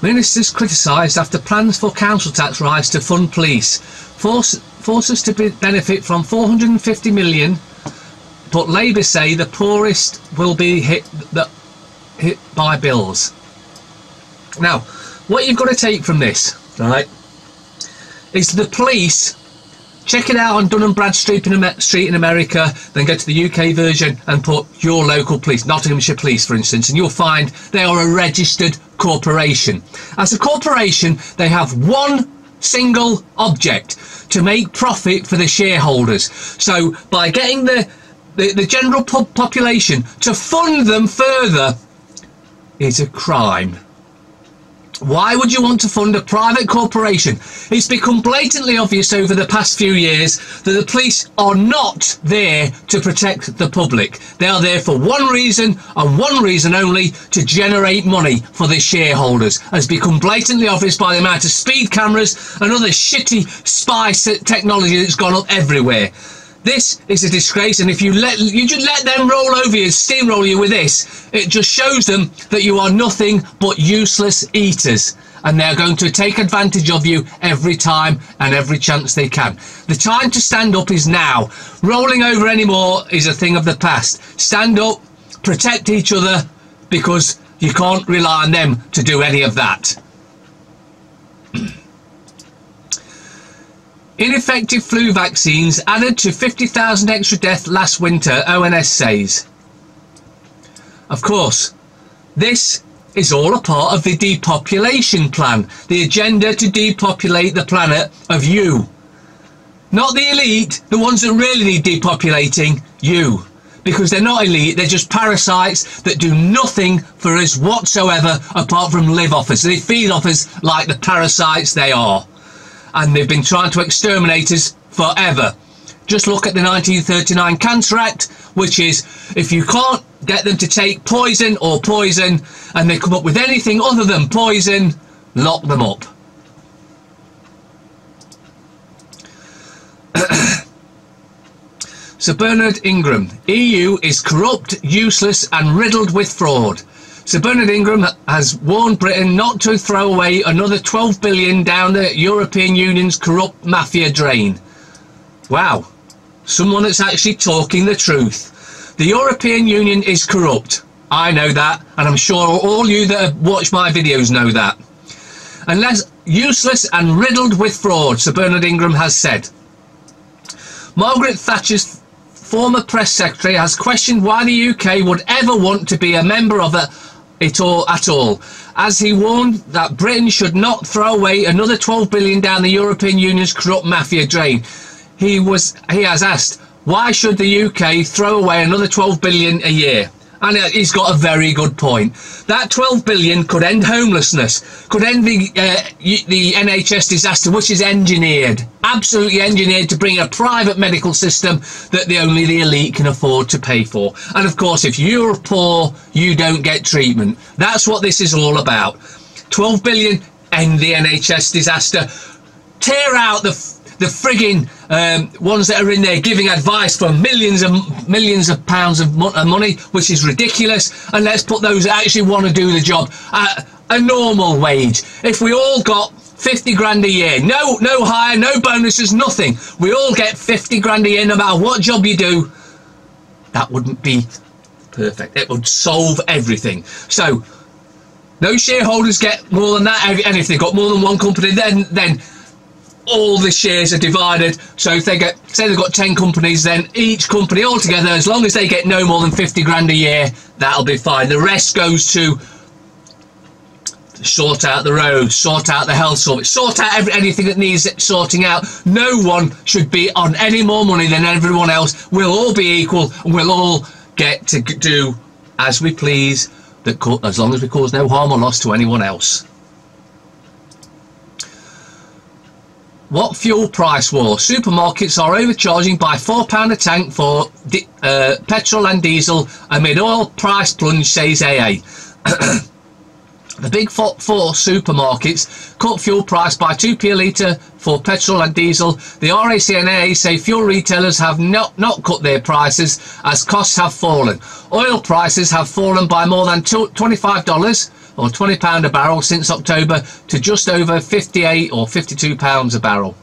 Ministers criticised after plans for council tax rise to fund police. Force us to benefit from 450 million, but Labour say the poorest will be hit by bills. Now, what you've got to take from this, right, is the police. Check it out on Dun & Bradstreet in America, then go to the UK version and put your local police, Nottinghamshire Police for instance, and you'll find they are a registered corporation. As a corporation, they have one single object: to make profit for the shareholders. So by getting the general population to fund them further is a crime. Why would you want to fund a private corporation? It's become blatantly obvious over the past few years that the police are not there to protect the public. They are there for one reason and one reason only: to generate money for the shareholders. Has become blatantly obvious by the amount of speed cameras and other shitty spy technology that's gone up everywhere. This is a disgrace, and if you just let them roll over you, steamroll you with this, it just shows them that you are nothing but useless eaters, and they're going to take advantage of you every time and every chance they can. The time to stand up is now. Rolling over anymore is a thing of the past. Stand up, protect each other, because you can't rely on them to do any of that. Ineffective flu vaccines added to 50,000 extra deaths last winter, ONS says. Of course, this is all a part of the depopulation plan, the agenda to depopulate the planet of you. Not the elite, the ones that really need depopulating, you. Because they're not elite, they're just parasites that do nothing for us whatsoever apart from live off us. They feed off us like the parasites they are. And they've been trying to exterminate us forever. Just look at the 1939 Cancer Act, which is, if you can't get them to take poison or poison, and they come up with anything other than poison, lock them up. Sir Bernard Ingham, EU is corrupt, useless and riddled with fraud. Sir Bernard Ingham has warned Britain not to throw away another 12 billion down the European Union's corrupt mafia drain. Wow, someone that's actually talking the truth. The European Union is corrupt. I know that, and I'm sure all you that have watched my videos know that. Unless useless and riddled with fraud, Sir Bernard Ingham has said. Margaret Thatcher's former press secretary has questioned why the UK would ever want to be a member of it at all, as he warned that Britain should not throw away another 12 billion down the European Union's corrupt mafia drain. He has asked, why should the UK throw away another 12 billion a year? And he's got a very good point. That 12 billion could end homelessness, could end the NHS disaster, which is engineered, absolutely engineered to bring a private medical system that only the elite can afford to pay for. And of course, if you're poor, you don't get treatment. That's what this is all about. 12 billion, end the NHS disaster, tear out the frigging ones that are in there giving advice for millions of pounds of money, which is ridiculous, and let's put those that actually want to do the job at a normal wage. If we all got 50 grand a year, no hire, no bonuses, nothing, we all get 50 grand a year no matter what job you do, that wouldn't be perfect. It would solve everything. So no shareholders get more than that, and if they've got more than one company, then all the shares are divided. So if they get, say they've got 10 companies, then each company altogether, as long as they get no more than 50 grand a year, that'll be fine. The rest goes to sort out the roads, sort out the health service, sort out anything that needs sorting out. No one should be on any more money than everyone else. We'll all be equal, and we'll all get to do as we please, as long as we cause no harm or loss to anyone else. What fuel price war? Supermarkets are overcharging by £4 a tank for petrol and diesel amid oil price plunge, says AA. The big four supermarkets cut fuel price by 2p a litre for petrol and diesel. The RAC and AA say fuel retailers have not cut their prices as costs have fallen. Oil prices have fallen by more than $25 or £20 a barrel since October to just over £58 or £52 a barrel.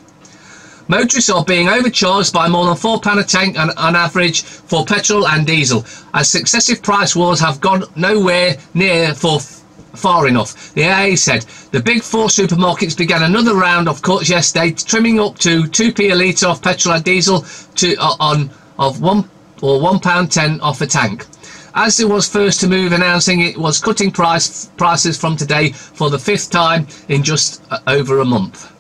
Motorists are being overcharged by more than £4 a tank on average for petrol and diesel, as successive price wars have gone nowhere near far enough. The AA said the big four supermarkets began another round of cuts yesterday, trimming up to 2p a litre of petrol and diesel of £1.10 off a tank. As it was first to move, announcing it was cutting prices from today for the 5th time in just over a month.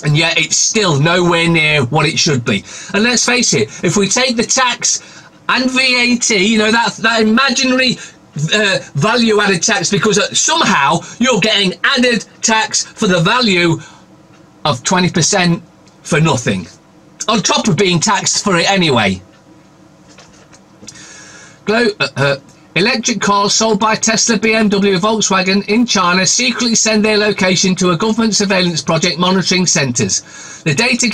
And yet it's still nowhere near what it should be. And let's face it, if we take the tax and VAT, you know, that imaginary value added tax, because somehow you're getting added tax for the value of 20% for nothing, on top of being taxed for it anyway. Electric cars sold by Tesla, BMW and Volkswagen in China secretly send their location to a government surveillance project monitoring centres. The data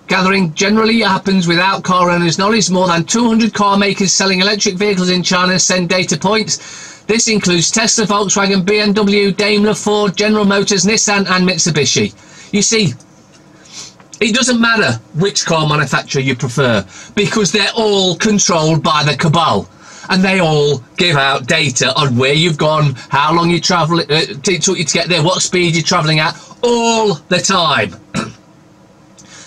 gathering generally happens without car owners' knowledge. More than 200 car makers selling electric vehicles in China send data points. This includes Tesla, Volkswagen, BMW, Daimler, Ford, General Motors, Nissan and Mitsubishi. You see, it doesn't matter which car manufacturer you prefer, because they're all controlled by the cabal. And they all give out data on where you've gone, how long you travel, it took you to get there, what speed you're travelling at, all the time.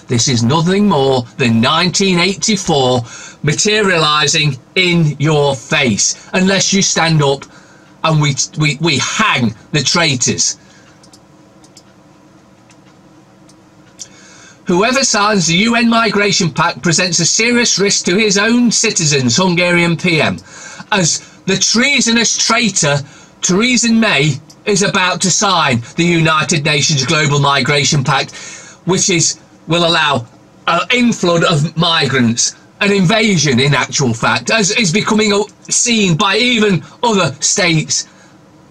This is nothing more than 1984 materialising in your face, unless you stand up and we hang the traitors. Whoever signs the UN Migration Pact presents a serious risk to his own citizens, Hungarian PM, as the treasonous traitor Theresa May is about to sign the United Nations Global Migration Pact, which will allow an inflood of migrants, an invasion in actual fact, as is becoming seen by even other states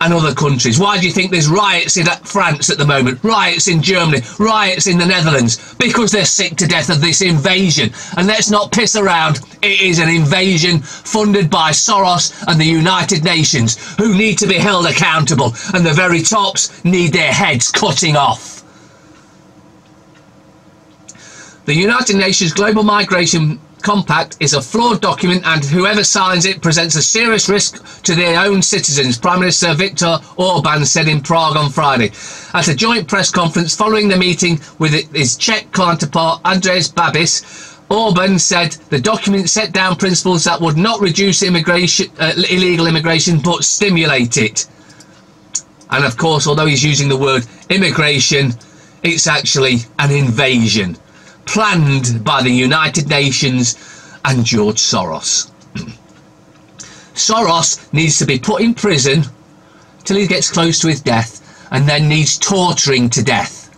and other countries. Why do you think there's riots in France at the moment, riots in Germany, riots in the Netherlands? Because they're sick to death of this invasion. And let's not piss around, it is an invasion funded by Soros and the United Nations, who need to be held accountable, and the very tops need their heads cutting off. The United Nations Global Migration Compact is a flawed document, and whoever signs it presents a serious risk to their own citizens, Prime Minister Viktor Orban said in Prague on Friday. At a joint press conference following the meeting with his Czech counterpart Andrej Babis, Orban said the document set down principles that would not reduce illegal immigration but stimulate it. And of course, although he's using the word immigration, it's actually an invasion planned by the United Nations and George Soros. Soros needs to be put in prison till he gets close to his death, and then needs torturing to death.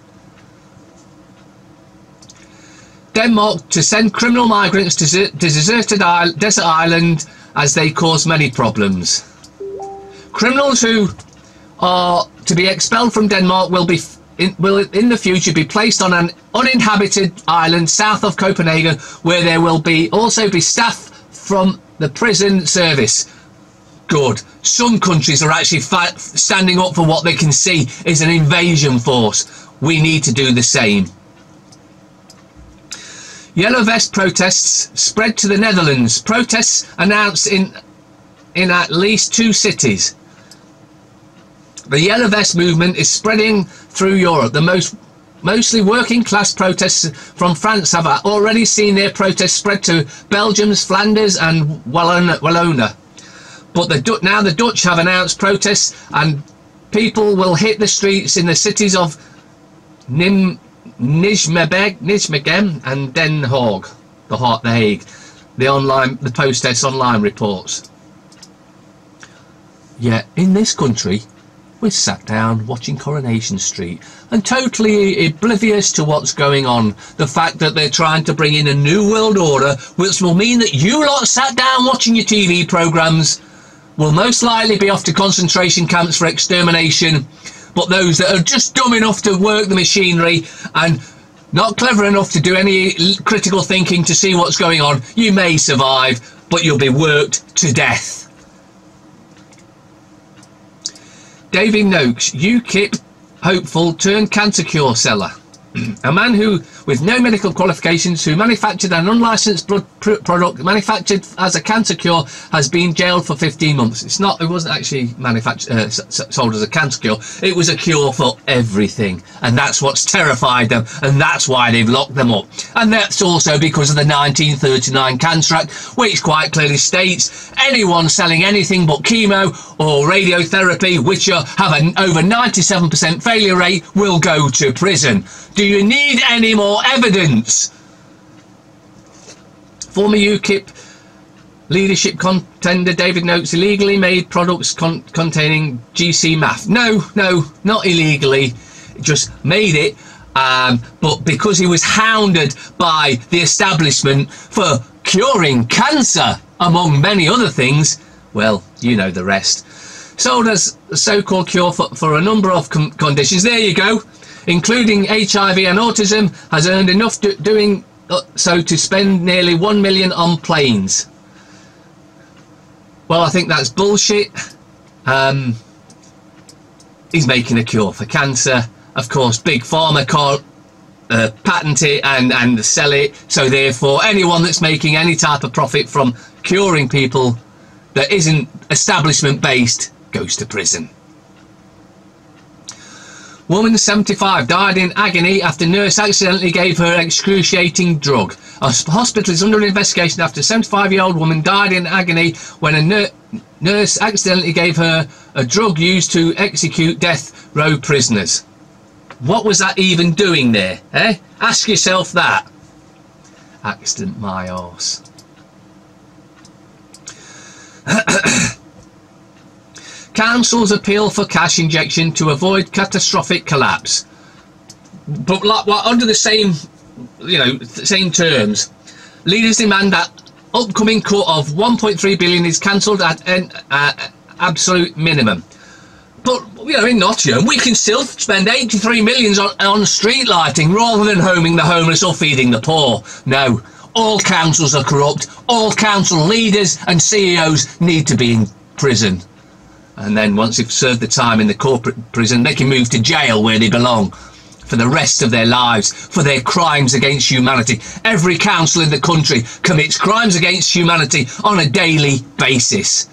Denmark to send criminal migrants to deserted desert island as they cause many problems. Criminals who are to be expelled from Denmark will in the future be placed on an uninhabited island south of Copenhagen, where there will also be staff from the prison service. Good. Some countries are actually standing up for what they can see is an invasion force. We need to do the same. Yellow vest protests spread to the Netherlands. Protests announced in at least 2 cities. The Yellow Vest movement is spreading through Europe. The mostly working class protests from France have already seen their protests spread to Belgium's Flanders and Wallonia. But now the Dutch have announced protests, and people will hit the streets in the cities of Nijmegen and Den Haag, The Hague. The Post online reports. Yet in this country, we sat down watching Coronation Street and totally oblivious to what's going on. The fact that they're trying to bring in a new world order, which will mean that you lot sat down watching your TV programmes will most likely be off to concentration camps for extermination. But those that are just dumb enough to work the machinery and not clever enough to do any critical thinking to see what's going on, you may survive, but you'll be worked to death. David Noakes, UKIP hopeful turned cancer cure seller. A man who, with no medical qualifications, who manufactured an unlicensed blood product manufactured as a cancer cure, has been jailed for 15 months. It wasn't actually manufactured, sold as a cancer cure. It was a cure for everything. And that's what's terrified them. And that's why they've locked them up. And that's also because of the 1939 Cancer Act, which quite clearly states anyone selling anything but chemo or radiotherapy, which have an over 97% failure rate, will go to prison. Do you need any more evidence? Former UKIP leadership contender David Noakes illegally made products containing GC meth. No, not illegally, just made it, but because he was hounded by the establishment for curing cancer, among many other things, well, you know the rest. Sold as a so-called cure for a number of conditions. There you go. Including HIV and autism, has earned enough doing so to spend nearly 1 million on planes. Well, I think that's bullshit. He's making a cure for cancer. Of course, Big Pharma can't patent it and sell it. So therefore, anyone that's making any type of profit from curing people that isn't establishment-based goes to prison. Woman 75 died in agony after nurse accidentally gave her excruciating drug. A hospital is under investigation after a 75-year-old woman died in agony when a nurse accidentally gave her a drug used to execute death row prisoners. What was that even doing there, eh? Ask yourself that. Accident my arse. Councils appeal for cash injection to avoid catastrophic collapse. But under the same, same terms, leaders demand that upcoming cut of 1.3 billion is cancelled at an absolute minimum. But in Nottingham, we can still spend 83 million on street lighting rather than homing the homeless or feeding the poor. No, all councils are corrupt. All council leaders and CEOs need to be in prison. And then once they've served the time in the corporate prison, they can move to jail where they belong for the rest of their lives, for their crimes against humanity. Every council in the country commits crimes against humanity on a daily basis.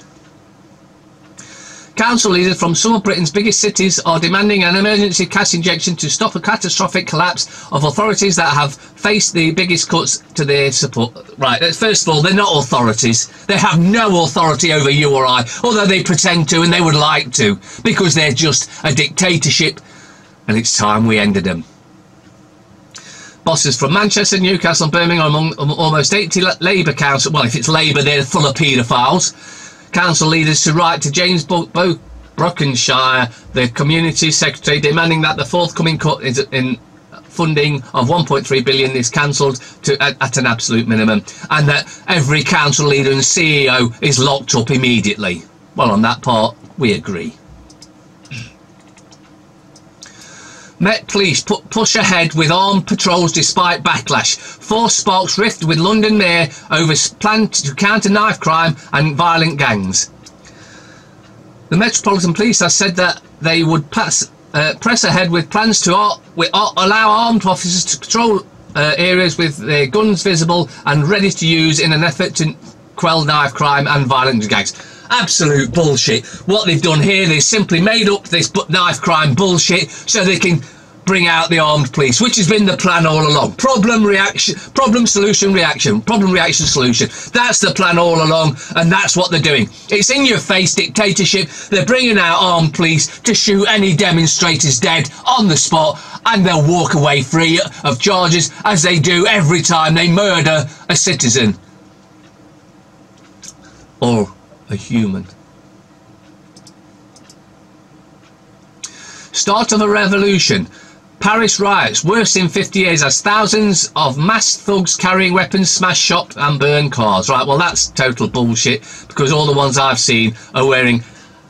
Council leaders from some of Britain's biggest cities are demanding an emergency cash injection to stop a catastrophic collapse of authorities that have faced the biggest cuts to their support. Right, first of all, they're not authorities. They have no authority over you or I, although they pretend to and they would like to, because they're just a dictatorship, and it's time we ended them. Bosses from Manchester, Newcastle and Birmingham among almost 80 Labour council. Well, if it's Labour, they're full of paedophiles. Council leaders to write to James Brokenshire, the Community Secretary, demanding that the forthcoming cut in funding of 1.3 billion is cancelled at an absolute minimum, and that every council leader and CEO is locked up immediately. Well, on that part, we agree. Met Police push ahead with armed patrols despite backlash. Force sparks rift with London Mayor over plan to counter knife crime and violent gangs. The Metropolitan Police has said that they would press ahead with plans to allow armed officers to patrol areas with their guns visible and ready to use in an effort to quell knife crime and violent gangs. Absolute bullshit. What they've done here, they've simply made up this knife crime bullshit so they can bring out the armed police, which has been the plan all along. Problem, reaction, problem, solution, reaction. Problem, reaction, solution. That's the plan all along, and that's what they're doing. It's in your face dictatorship. They're bringing out armed police to shoot any demonstrators dead on the spot, and they'll walk away free of charges, as they do every time they murder a citizen. Or a human. Start of a revolution. Paris riots, worst in 50 years, as thousands of masked thugs carrying weapons smash shops and burn cars. Right, well, that's total bullshit, because all the ones I've seen are wearing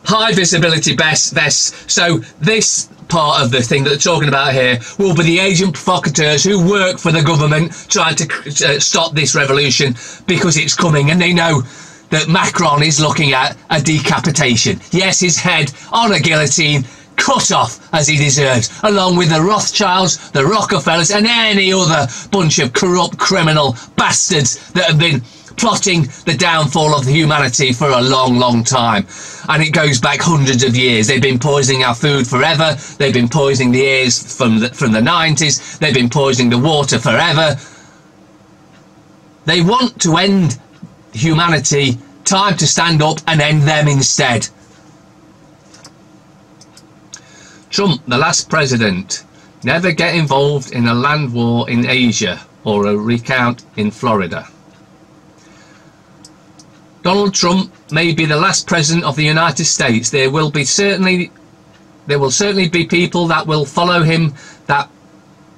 high visibility vests. So this part of the thing that they're talking about here will be the agent provocateurs who work for the government trying to stop this revolution, because it's coming, and they know that Macron is looking at a decapitation. Yes, his head on a guillotine, cut off as he deserves, along with the Rothschilds, the Rockefellers and any other bunch of corrupt criminal bastards that have been plotting the downfall of humanity for a long, long time. And it goes back hundreds of years. They've been poisoning our food forever. They've been poisoning the airs from the 90s. They've been poisoning the water forever. They want to end humanity. Time to stand up and end them instead. Trump, the last president, never get involved in a land war in Asia or a recount in Florida. Donald Trump may be the last president of the United States. There will certainly be people that will follow him, that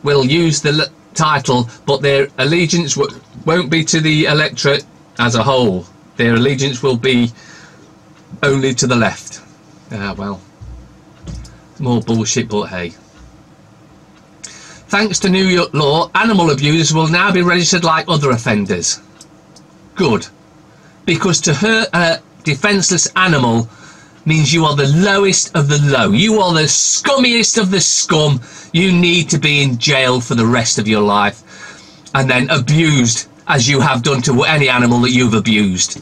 will use the title, but their allegiance won't be to the electorate as a whole. Their allegiance will be only to the left. Well, more bullshit, but hey. Thanks to New York law, animal abusers will now be registered like other offenders. Good. Because to hurt a defenceless animal means you are the lowest of the low. You are the scummiest of the scum. You need to be in jail for the rest of your life, and then abused as you have done to any animal that you've abused.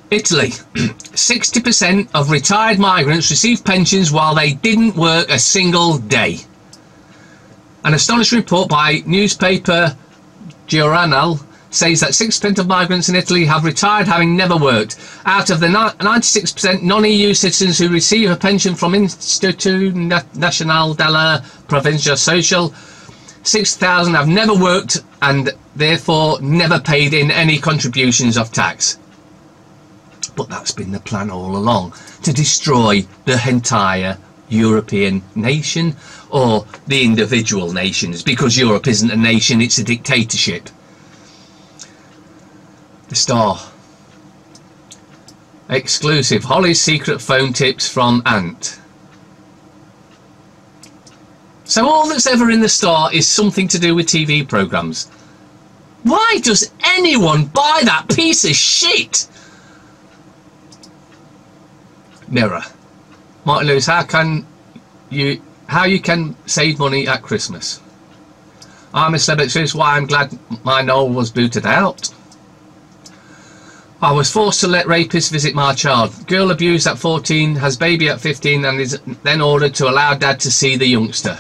Italy, 60% of retired migrants receive pensions while they didn't work a single day. An astonishing report by newspaper Geopolitical says that 6% of migrants in Italy have retired having never worked. Out of the 96% non-EU citizens who receive a pension from Istituto Nazionale della Provincia Social, 6,000 have never worked and therefore never paid in any contributions of tax. But that's been the plan all along, to destroy the entire European nation, or the individual nations, because Europe isn't a nation, it's a dictatorship. The Star. Exclusive. Holly's secret phone tips from Ant. So all that's ever in the Star is something to do with TV programmes. Why does anyone buy that piece of shit? Mirror. Martin Lewis, how you can save money at Christmas? I'm a celebrity, this is why I'm glad my Noel was booted out. I was forced to let rapists visit my child. Girl abused at 14, has baby at 15 and is then ordered to allow dad to see the youngster.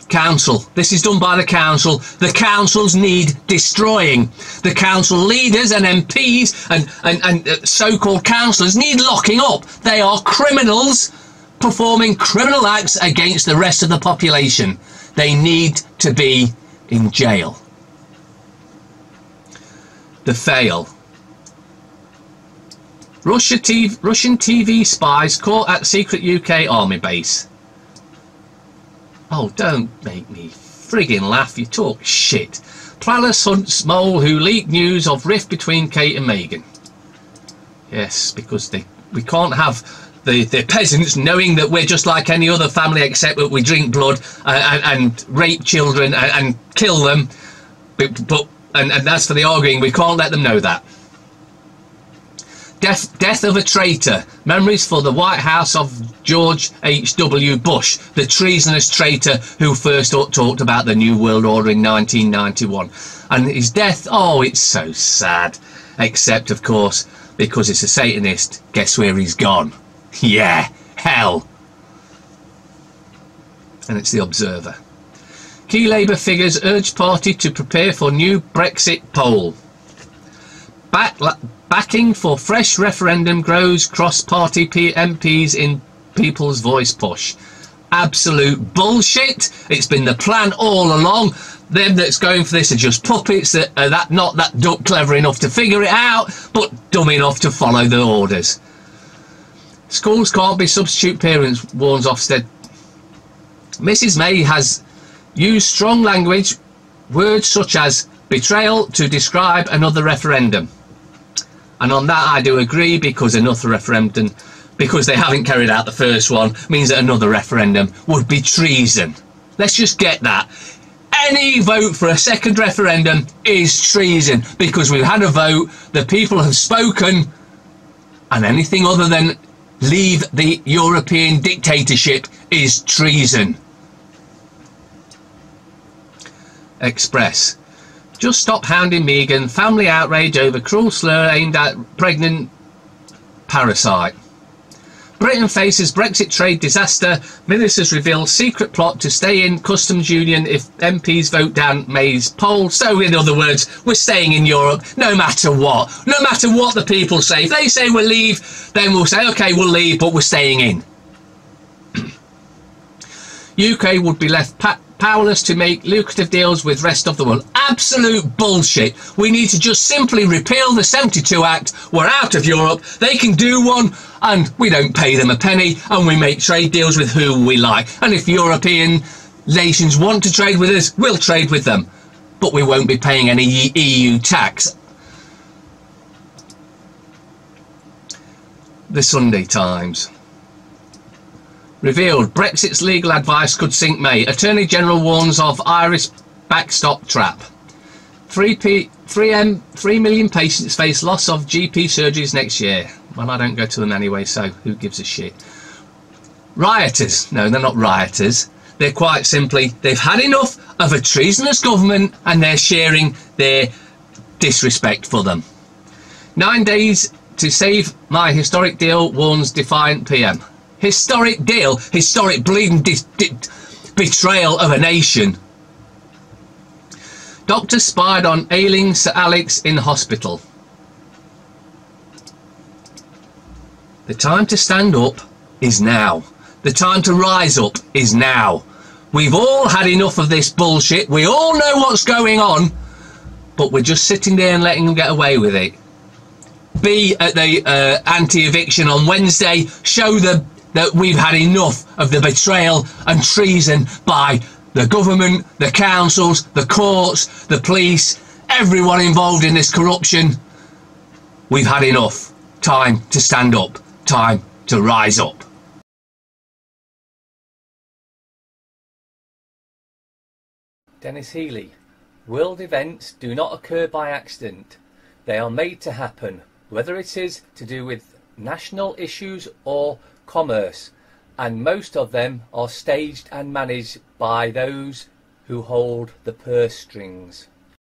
Council. This is done by the council. The councils need destroying. The council leaders and MPs and so-called councillors need locking up. They are criminals performing criminal acts against the rest of the population. They need to be in jail. The fail. Russian TV spies caught at secret UK army base. Oh, don't make me friggin' laugh, you talk shit. Palace hunts mole who leaked news of rift between Kate and Meghan. Yes, because we can't have the peasants knowing that we're just like any other family except that we drink blood and rape children and kill them. And as for the arguing, we can't let them know that. Death of a traitor. Memories for the White House of George H.W. Bush, the treasonous traitor who first talked about the New World Order in 1991. And his death, oh, it's so sad. Except, of course, because it's a Satanist, guess where he's gone? Yeah, hell. And it's the Observer. Key Labour figures urge party to prepare for new Brexit poll. Backing for fresh referendum grows cross-party MPs in People's Voice push. Absolute bullshit. It's been the plan all along. Them that's going for this are just puppets that are not that clever enough to figure it out, but dumb enough to follow the orders. Schools can't be substitute parents, warns Ofsted. Mrs May has used strong language, words such as betrayal, to describe another referendum. And on that I do agree, because another referendum, because they haven't carried out the first one, means that another referendum would be treason. Let's just get that. any vote for a second referendum is treason, because we've had a vote, the people have spoken, and anything other than leave the European dictatorship is treason. Express. Just stop hounding Megan. Family outrage over cruel slur aimed at pregnant parasite. Britain faces Brexit trade disaster. Ministers reveal secret plot to stay in customs union if MPs vote down May's poll. So in other words, we're staying in Europe no matter what. No matter what the people say. If they say we'll leave, then we'll say, okay, we'll leave, but we're staying in. UK would be left powerless to make lucrative deals with rest of the world. Absolute bullshit. We need to just simply repeal the 72 Act. We're out of Europe. They can do one and we don't pay them a penny, and we make trade deals with who we like. And if European nations want to trade with us, we'll trade with them. But we won't be paying any EU tax. The Sunday Times. Revealed Brexit's legal advice could sink May. Attorney General warns of Irish backstop trap. 3 million patients face loss of GP surgeries next year. Well, I don't go to them anyway, so who gives a shit? Rioters. No, they're not rioters. They're quite simply, they've had enough of a treasonous government and they're sharing their disrespect for them. 9 days to save my historic deal, warns defiant PM. Historic deal, historic bleeding betrayal of a nation. Doctor spied on ailing Sir Alex in hospital. The time to stand up is now. The time to rise up is now. We've all had enough of this bullshit. We all know what's going on, but we're just sitting there and letting them get away with it. Be at the anti-eviction on Wednesday. Show them that we've had enough of the betrayal and treason by the government, the councils, the courts, the police, everyone involved in this corruption. We've had enough. Time to stand up. Time to rise up. Dennis Healy. World events do not occur by accident. They are made to happen, whether it is to do with national issues or commerce, and most of them are staged and managed by those who hold the purse strings.